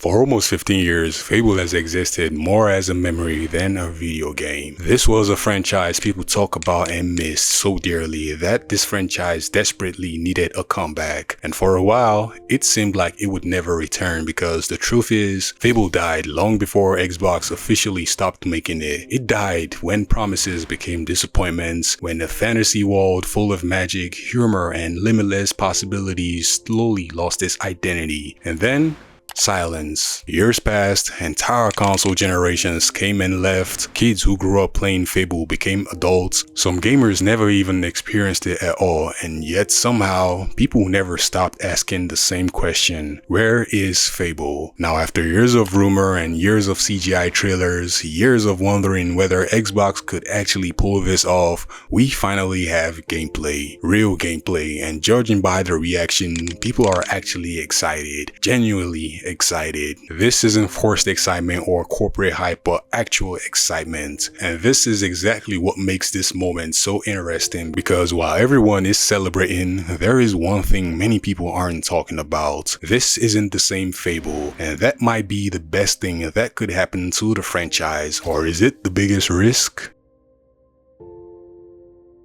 For almost 15 years, Fable has existed more as a memory than a video game. This was a franchise people talk about and missed so dearly that this franchise desperately needed a comeback. And for a while, it seemed like it would never return because the truth is, Fable died long before Xbox officially stopped making it. It died when promises became disappointments, when the fantasy world full of magic, humor, and limitless possibilities slowly lost its identity. And then, silence. Years passed, entire console generations came and left, kids who grew up playing Fable became adults, some gamers never even experienced it at all, and yet somehow, people never stopped asking the same question: where is Fable? Now after years of rumor and years of CGI trailers, years of wondering whether Xbox could actually pull this off, we finally have gameplay, real gameplay, and judging by the reaction, people are actually excited, genuinely excited. This isn't forced excitement or corporate hype, but actual excitement. And this is exactly what makes this moment so interesting, because while everyone is celebrating, there is one thing many people aren't talking about. This isn't the same Fable, and that might be the best thing that could happen to the franchise. Or is it the biggest risk?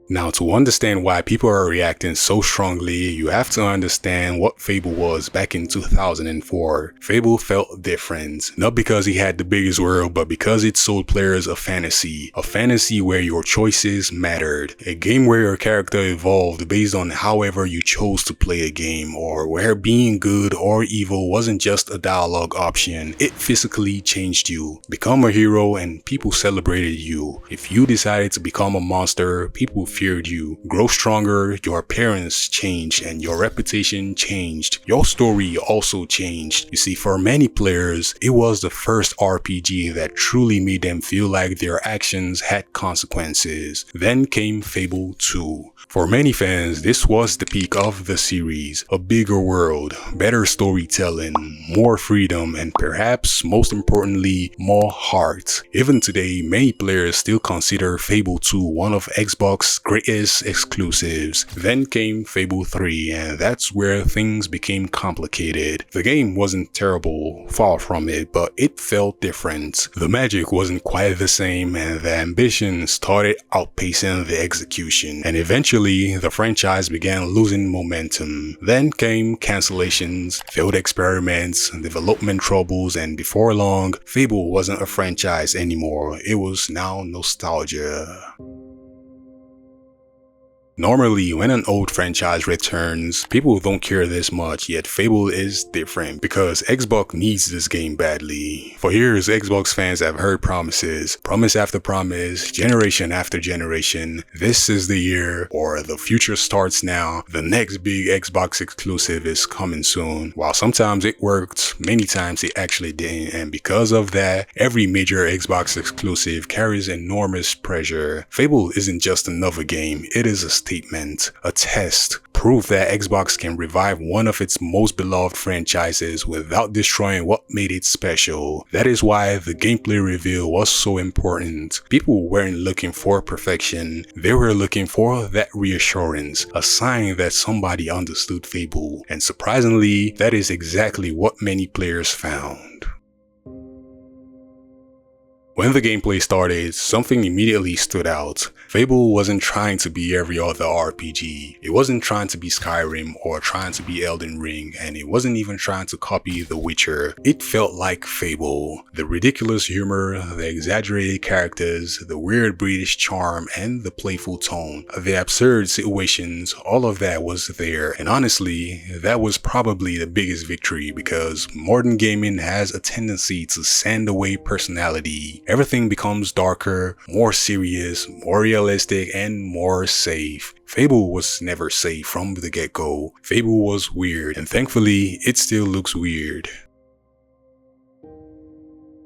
Now, to understand why people are reacting so strongly, you have to understand what Fable was back in 2004. Fable felt different, not because he had the biggest world, but because it sold players a fantasy where your choices mattered, a game where your character evolved based on however you chose to play a game, or where being good or evil wasn't just a dialogue option, it physically changed you. Become a hero and people celebrated you. If you decided to become a monster, people feared you. Grow stronger, your appearance changed and your reputation changed. Your story also changed. You see, for many players, it was the first RPG that truly made them feel like their actions had consequences. Then came Fable 2. For many fans, this was the peak of the series. A bigger world, better storytelling, more freedom, and perhaps most importantly, more heart. Even today, many players still consider Fable 2 one of Xbox's greatest exclusives. Then came Fable 3, and that's where things became complicated. The game wasn't terrible, far from it, but it felt different. The magic wasn't quite the same, and the ambition started outpacing the execution. And eventually, the franchise began losing momentum. Then came cancellations, failed experiments, development troubles, and before long, Fable wasn't a franchise anymore. It was now nostalgia. Normally, when an old franchise returns, people don't care this much, yet Fable is different because Xbox needs this game badly. For years, Xbox fans have heard promises, promise after promise, generation after generation. This is the year, or the future starts now. The next big Xbox exclusive is coming soon. While sometimes it worked, many times it actually didn't, and because of that, every major Xbox exclusive carries enormous pressure. Fable isn't just another game, it is a statement, a test, proof that Xbox can revive one of its most beloved franchises without destroying what made it special. That is why the gameplay reveal was so important. People weren't looking for perfection, they were looking for that reassurance, a sign that somebody understood Fable, and surprisingly, that is exactly what many players found. When the gameplay started, something immediately stood out. Fable wasn't trying to be every other RPG. It wasn't trying to be Skyrim or trying to be Elden Ring, and it wasn't even trying to copy The Witcher. It felt like Fable. The ridiculous humor, the exaggerated characters, the weird British charm, and the playful tone, the absurd situations, all of that was there. And honestly, that was probably the biggest victory because modern gaming has a tendency to sand away personality. Everything becomes darker, more serious, more realistic, and more safe. Fable was never safe from the get-go. Fable was weird, and thankfully, it still looks weird.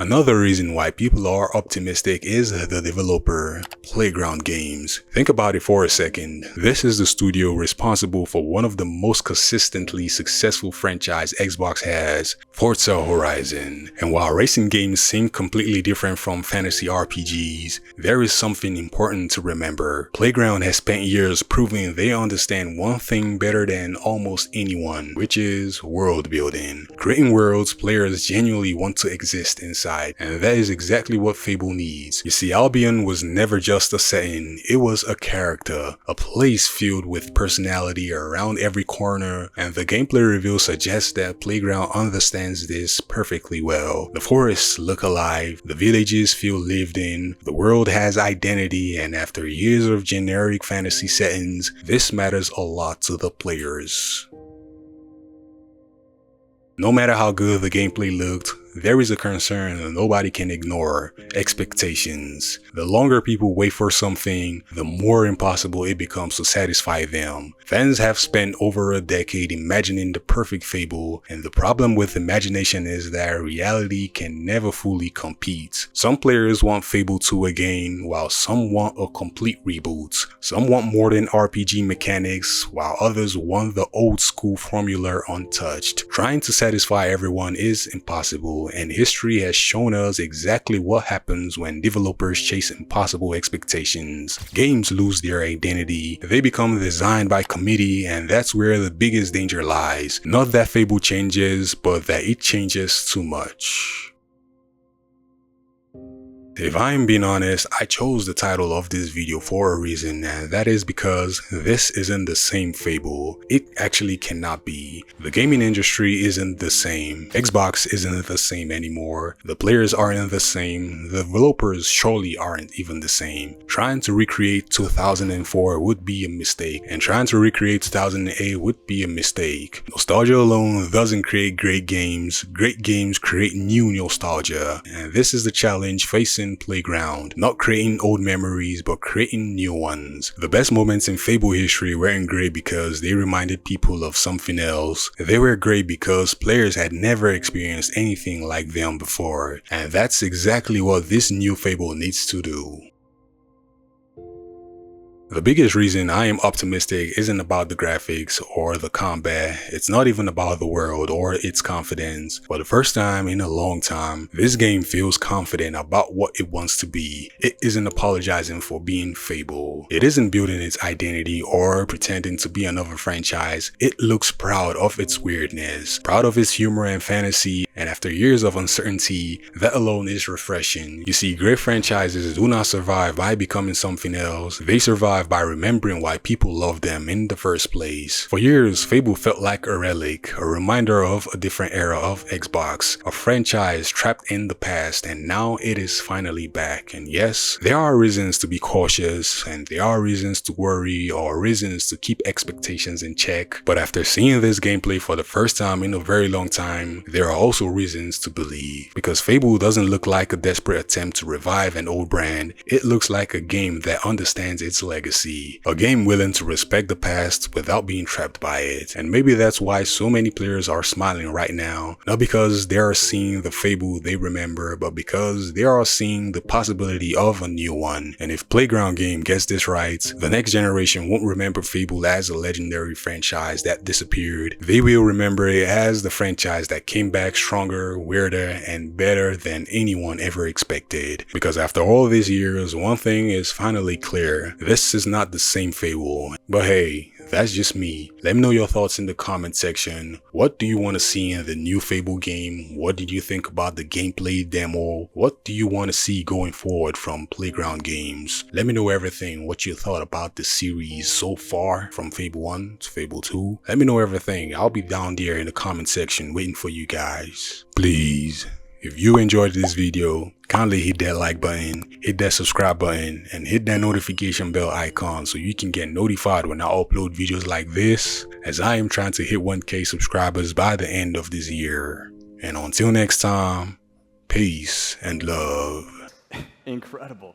Another reason why people are optimistic is the developer, Playground Games. Think about it for a second. This is the studio responsible for one of the most consistently successful franchise Xbox has, Forza Horizon. And while racing games seem completely different from fantasy RPGs, there is something important to remember. Playground has spent years proving they understand one thing better than almost anyone, which is world building. Creating worlds players genuinely want to exist inside, and that is exactly what Fable needs. You see, Albion was never just a setting, it was a character, a place filled with personality around every corner, and the gameplay reveal suggests that Playground understands this perfectly well. The forests look alive, the villages feel lived in, the world has identity, and after years of generic fantasy settings, this matters a lot to the players. No matter how good the gameplay looked, there is a concern that nobody can ignore: expectations. The longer people wait for something, the more impossible it becomes to satisfy them. Fans have spent over a decade imagining the perfect Fable, and the problem with imagination is that reality can never fully compete. Some players want Fable 2 again, while some want a complete reboot. Some want modern RPG mechanics, while others want the old school formula untouched. Trying to satisfy everyone is impossible, and history has shown us exactly what happens when developers chase impossible expectations. Games lose their identity, they become designed by committee, and that's where the biggest danger lies. Not that Fable changes, but that it changes too much. If I'm being honest, I chose the title of this video for a reason, and that is because this isn't the same Fable. It actually cannot be. The gaming industry isn't the same. Xbox isn't the same anymore. The players aren't the same. The developers surely aren't even the same. Trying to recreate 2004 would be a mistake, and trying to recreate 2008 would be a mistake. Nostalgia alone doesn't create great games. Great games create new nostalgia, and this is the challenge facing Playground. Not creating old memories, but creating new ones. The best moments in Fable history weren't great because they reminded people of something else. They were great because players had never experienced anything like them before, and that's exactly what this new Fable needs to do. The biggest reason I am optimistic isn't about the graphics or the combat. It's not even about the world or its confidence. For the first time in a long time, this game feels confident about what it wants to be. It isn't apologizing for being Fable. It isn't building its identity or pretending to be another franchise. It looks proud of its weirdness, proud of its humor and fantasy, and after years of uncertainty, that alone is refreshing. You see, great franchises do not survive by becoming something else. They survive by remembering why people love them in the first place. For years, Fable felt like a relic, a reminder of a different era of Xbox, a franchise trapped in the past, and now it is finally back. And yes, there are reasons to be cautious, and there are reasons to worry, or reasons to keep expectations in check. But after seeing this gameplay for the first time in a very long time, there are also reasons to believe. Because Fable doesn't look like a desperate attempt to revive an old brand, it looks like a game that understands its legacy. A game willing to respect the past without being trapped by it. And maybe that's why so many players are smiling right now. Not because they are seeing the Fable they remember, but because they are seeing the possibility of a new one. And if Playground Game gets this right, the next generation won't remember Fable as a legendary franchise that disappeared. They will remember it as the franchise that came back stronger, weirder, and better than anyone ever expected. Because after all these years, one thing is finally clear. This is not the same Fable. But hey, that's just me. Let me know your thoughts in the comment section. What do you want to see in the new Fable game? What did you think about the gameplay demo? What do you want to see going forward from Playground Games? Let me know everything, what you thought about the series so far, from Fable 1 to Fable 2. Let me know everything. I'll be down there in the comment section waiting for you guys. Please, if you enjoyed this video, kindly hit that like button, hit that subscribe button, and hit that notification bell icon so you can get notified when I upload videos like this, as I am trying to hit 1K subscribers by the end of this year. And until next time, peace and love. Incredible.